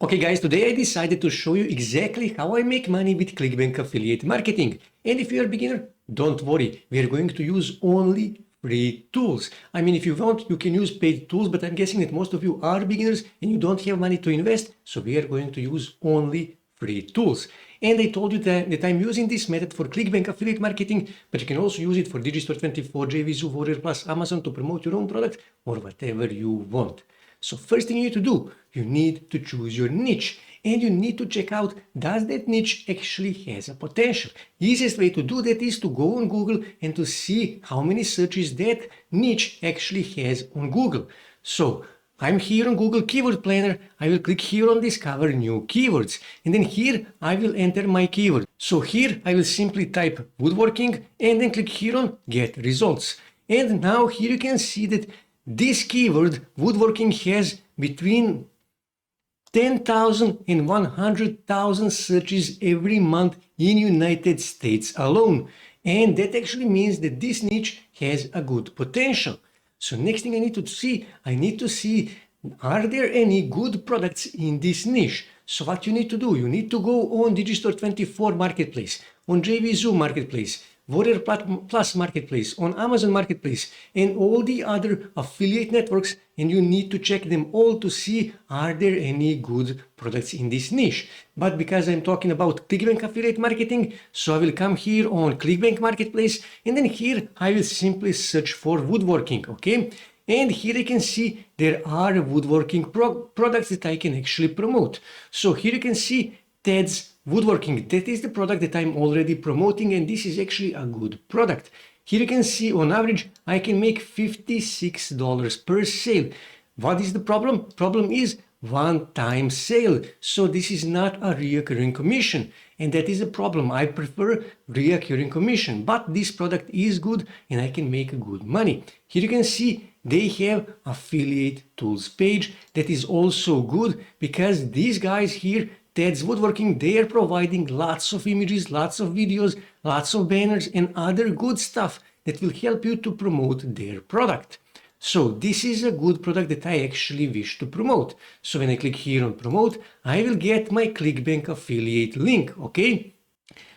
Okay guys, today I decided to show you exactly how I make money with ClickBank affiliate marketing. And if you're a beginner, don't worry, we are going to use only free tools. I mean, if you want, you can use paid tools, but I'm guessing that most of you are beginners and you don't have money to invest, so we are going to use only free tools. And I told you that I'm using this method for ClickBank affiliate marketing, but you can also use it for Digistore24, JVZoo, Warrior Plus, Amazon to promote your own product or whatever you want. So first thing you need to do, you need to choose your niche and you need to check out, does that niche actually has a potential? Easiest way to do that is to go on Google and to see how many searches that niche actually has on Google. So I'm here on Google Keyword Planner. I will click here on Discover New Keywords. And then here I will enter my keyword. So here I will simply type woodworking and then click here on Get Results. And now here you can see that this keyword, woodworking, has between 10,000 and 100,000 searches every month in United States alone. And that actually means that this niche has a good potential. So next thing I need to see, are there any good products in this niche? So what you need to do, you need to go on Digistore24 Marketplace, on JVZoo Marketplace, Warrior Plus Marketplace, on Amazon Marketplace, and all the other affiliate networks, and you need to check them all to see are there any good products in this niche. But because I'm talking about ClickBank affiliate marketing, so I will come here on ClickBank Marketplace, and then here I will simply search for woodworking, okay? And here you can see there are woodworking products that I can actually promote. So here you can see Ted's Woodworking. That is the product that I'm already promoting, and this is actually a good product. Here you can see on average I can make $56 per sale. What is the problem? Problem is one-time sale. So this is not a recurring commission, and that is a problem. I prefer recurring commission, but this product is good and I can make good money. Here you can see they have affiliate tools page that is also good because these guys here, Ted's Woodworking, they are providing lots of images, lots of videos, lots of banners and other good stuff that will help you to promote their product. So this is a good product that I actually wish to promote. So when I click here on promote, I will get my ClickBank affiliate link, okay?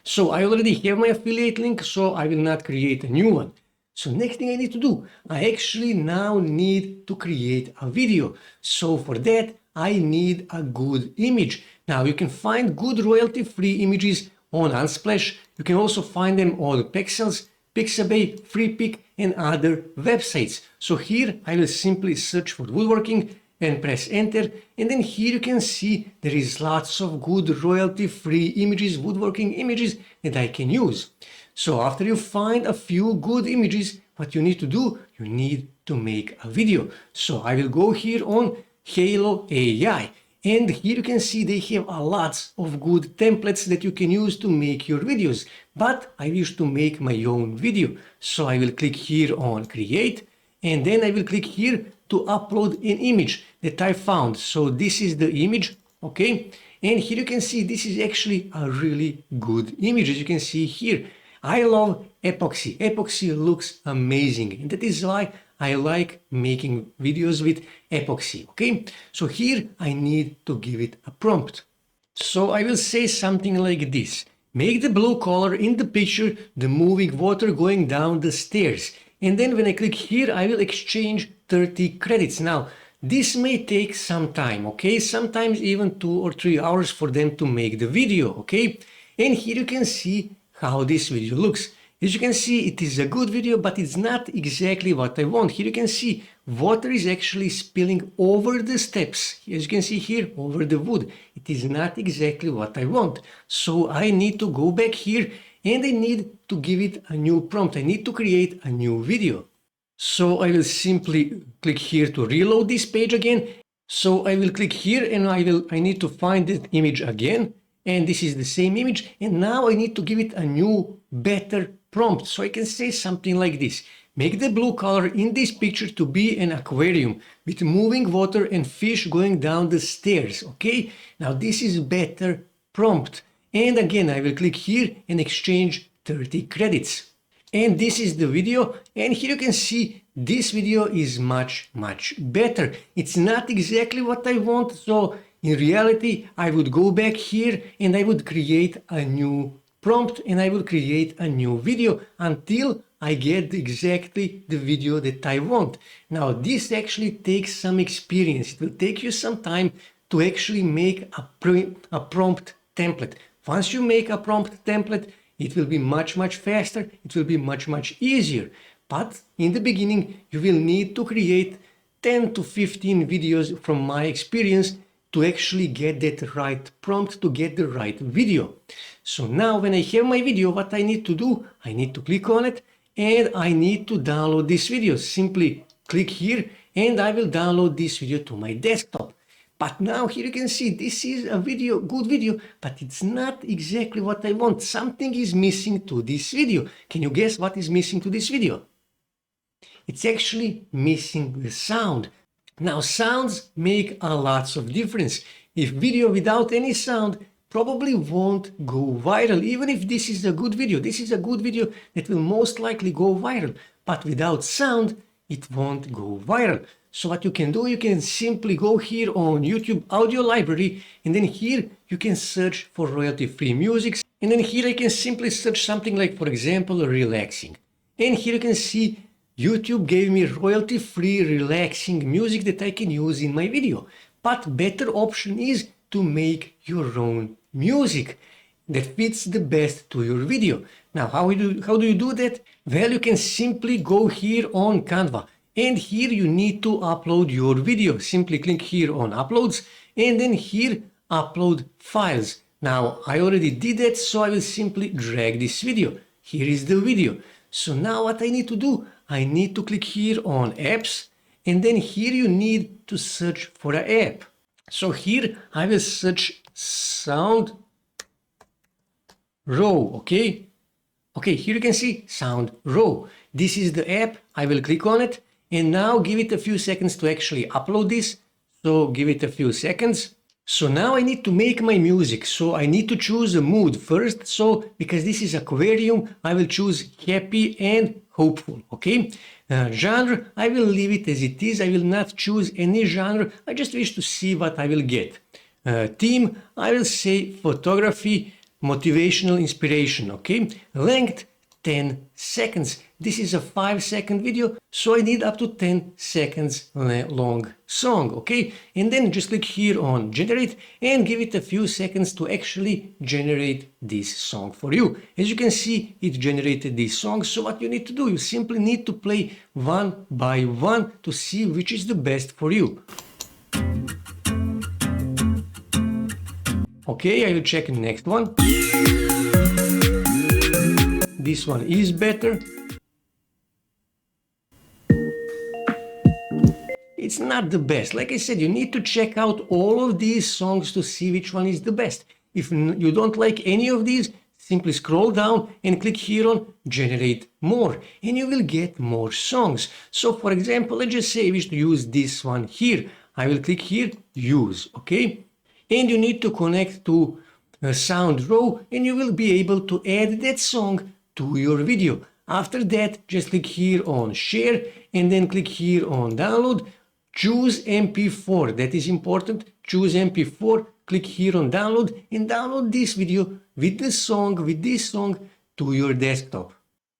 So I already have my affiliate link, so I will not create a new one. So next thing I need to do, I actually now need to create a video. So for that, I need a good image. Now you can find good royalty-free images on Unsplash. You can also find them on Pexels, Pixabay, FreePic and other websites. So here I will simply search for woodworking and press enter, and then here you can see there is lots of good royalty-free images, woodworking images that I can use. So after you find a few good images, what you need to do, you need to make a video. So I will go here on Halo AI, and here you can see they have a lots of good templates that you can use to make your videos, but I wish to make my own video. So I will click here on create, and then I will click here to upload an image that I found. So this is the image, okay? And here you can see this is actually a really good image, as you can see here. I love epoxy. Epoxy looks amazing, and that is why I like making videos with epoxy, okay? So here I need to give it a prompt. So I will say something like this. Make the blue color in the picture the moving water going down the stairs. And then when I click here, I will exchange 30 credits. Now, this may take some time, okay? Sometimes even 2 or 3 hours for them to make the video, okay? And here you can see how this video looks. As you can see, it is a good video, but it's not exactly what I want. Here you can see water is actually spilling over the steps. As you can see here, over the wood. It is not exactly what I want. So I need to go back here and I need to give it a new prompt. I need to create a new video. So I will simply click here to reload this page again. So I will click here and I need to find that image again. And this is the same image, and now I need to give it a new, better prompt. So I can say something like this. Make the blue color in this picture to be an aquarium with moving water and fish going down the stairs, okay? Now this is better prompt. And again, I will click here and exchange 30 credits. And this is the video, and here you can see this video is much better. It's not exactly what I want, so in reality, I would go back here and I would create a new prompt and I will create a new video until I get exactly the video that I want. Now, this actually takes some experience. It will take you some time to actually make a prompt template. Once you make a prompt template, it will be much faster. It will be much easier. But in the beginning, you will need to create 10 to 15 videos from my experience to actually get that right prompt, to get the right video. So now when I have my video, what I need to do, I need to click on it and I need to download this video. Simply click here and I will download this video to my desktop. But now here you can see this is a video, good video, but it's not exactly what I want. Something is missing to this video. Can you guess what is missing to this video? It's actually missing the sound. Now sounds make a lots of difference. If video without any sound probably won't go viral, even if this is a good video. This is a good video that will most likely go viral, but without sound it won't go viral. So what you can do, you can simply go here on YouTube audio library and then here you can search for royalty-free music, and then here I can simply search something like, for example, relaxing. And here you can see YouTube gave me royalty-free relaxing music that I can use in my video. But better option is to make your own music that fits the best to your video. Now, how do you do that? Well, you can simply go here on Canva. And here you need to upload your video. Simply click here on uploads and then here upload files. Now I already did that, so I will simply drag this video. Here is the video. So now what I need to do, I need to click here on apps and then here you need to search for an app. So here I will search Sound Raw, okay? Okay, here you can see Sound Raw. This is the app. I will click on it. And now give it a few seconds to actually upload this. So give it a few seconds. So now I need to make my music. So I need to choose a mood first. So because this is aquarium, I will choose happy and hopeful. Okay. Genre, I will leave it as it is. I will not choose any genre. I just wish to see what I will get. Theme, I will say photography, motivational inspiration. Okay. Length, 10 seconds. This is a 5-second video, so I need up to 10 seconds long song, okay? And then just click here on generate and give it a few seconds to actually generate this song for you. As you can see, it generated this song, so what you need to do, you simply need to play one by one to see which is the best for you. Okay, I will check the next one. This one is better. It's not the best. Like I said, you need to check out all of these songs to see which one is the best. If you don't like any of these, simply scroll down and click here on generate more and you will get more songs. So for example, let's just say I wish to use this one here. I will click here, use, okay? And you need to connect to Sound Raw and you will be able to add that song to your video. After that, just click here on share and then click here on download. Choose MP4, that is important. Choose MP4, click here on download and download this video with this song to your desktop.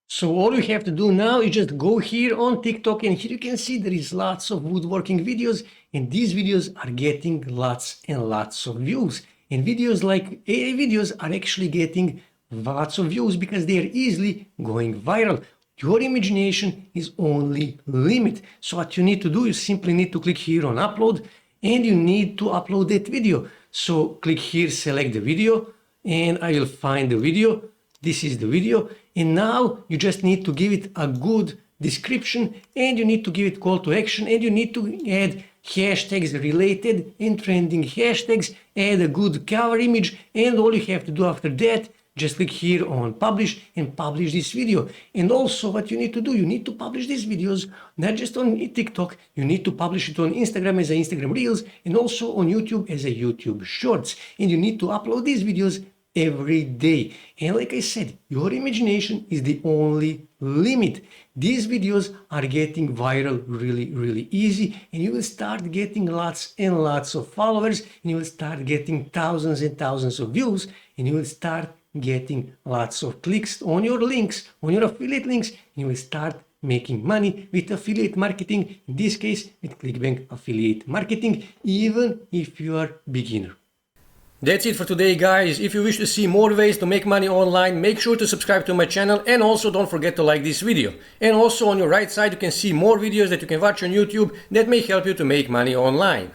So all you have to do now is just go here on TikTok and here you can see there is lots of woodworking videos and these videos are getting lots and lots of views. And videos like AI videos are actually getting lots of views because they are easily going viral. Your imagination is only limit. So what you need to do, you simply need to click here on upload and you need to upload that video. So click here, select the video and I will find the video. This is the video and now you just need to give it a good description and you need to give it call to action and you need to add hashtags related and trending hashtags, add a good cover image and all you have to do after that, just click here on publish and publish this video. And also what you need to do, you need to publish these videos not just on TikTok, you need to publish it on Instagram as a Instagram Reels and also on YouTube as a YouTube Shorts. And you need to upload these videos every day. And like I said, your imagination is the only limit. These videos are getting viral really easy, and you will start getting lots and lots of followers, and you will start getting thousands and thousands of views, and you will start getting lots of clicks on your links, on your affiliate links, and you will start making money with affiliate marketing, in this case with ClickBank affiliate marketing, even if you are beginner. That's it for today, guys. If you wish to see more ways to make money online, make sure to subscribe to my channel, and also don't forget to like this video. And also on your right side you can see more videos that you can watch on YouTube that may help you to make money online.